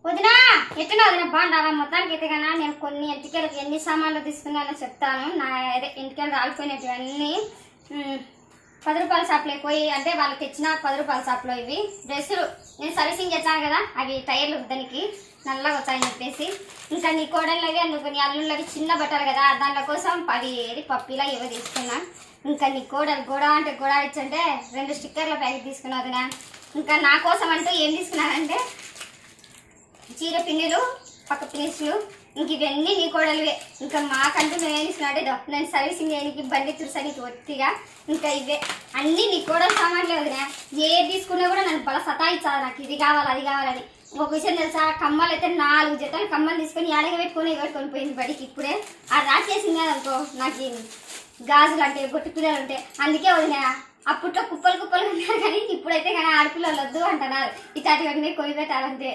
వదినా ఎట్లా వదిన బాగుండాలా మొత్తానికి అయితే కన్నా నేను కొన్ని ఎంటికలకు ఎన్ని సామాన్లు తీసుకున్నానో చెప్తాను. నా అదే ఎంటికలు రాలిపోయినటువన్నీ 10 రూపాయల షాప్లో పోయి అంటే వాళ్ళు తెచ్చిన 10 రూపాయల షాప్లో ఇవి డ్రెస్సులు నేను సర్వీసింగ్ చేస్తాను కదా, అవి టైర్లు దానికి నల్లగా వచ్చాయని చెప్పేసి. ఇంకా నీ కోడళ్ళవి అందుకు నీ అల్లుళ్ళవి చిన్న బట్టలు కదా, దాంట్లో కోసం 10 పప్పిలా ఏవో తీసుకున్నా. ఇంకా నీ కోడలు గోడ అంటే గోడ ఇచ్చంటే 2 స్టిక్కర్ల ప్యాకెట్ తీసుకున్నా వదినా. ఇంకా నా కోసం అంటూ ఏం తీసుకున్నానంటే చీర పిన్నులు, పక్క పిన్నులు, ఇంక ఇవన్నీ నీ కోడలువే. ఇంకా మాకంటూ మేమేం తీసుకున్నాడే నేను సర్వీసింగ్ చేయడానికి బండి తురసనికి ఒత్తిగా ఇంకా ఇవే అన్నీ నీ కోడలు సామాన్లే వదినా. ఏది తీసుకున్నా కూడా నన్ను బల సతాయిచ్చాలి, నాకు ఇది కావాలి అది కావాలని. ఒక విషయం తెలుసా, కమ్మలు అయితే 4 జతలు కమ్మలు తీసుకొని ఎడగ పెట్టుకొని పోయింది బడికి. ఇప్పుడే అది రాసేసింది అనుకో నాకు గాజులు అంటే గొట్టు పిల్లలు ఉంటే. అందుకే వదినా అప్పట్లో కుప్పలు కుప్పలు ఉన్నారు కానీ ఇప్పుడైతే కానీ ఆడపిల్లలు వద్దు అంటున్నారు. ఇట్లాంటివన్నీ కొని పెట్టాలంటే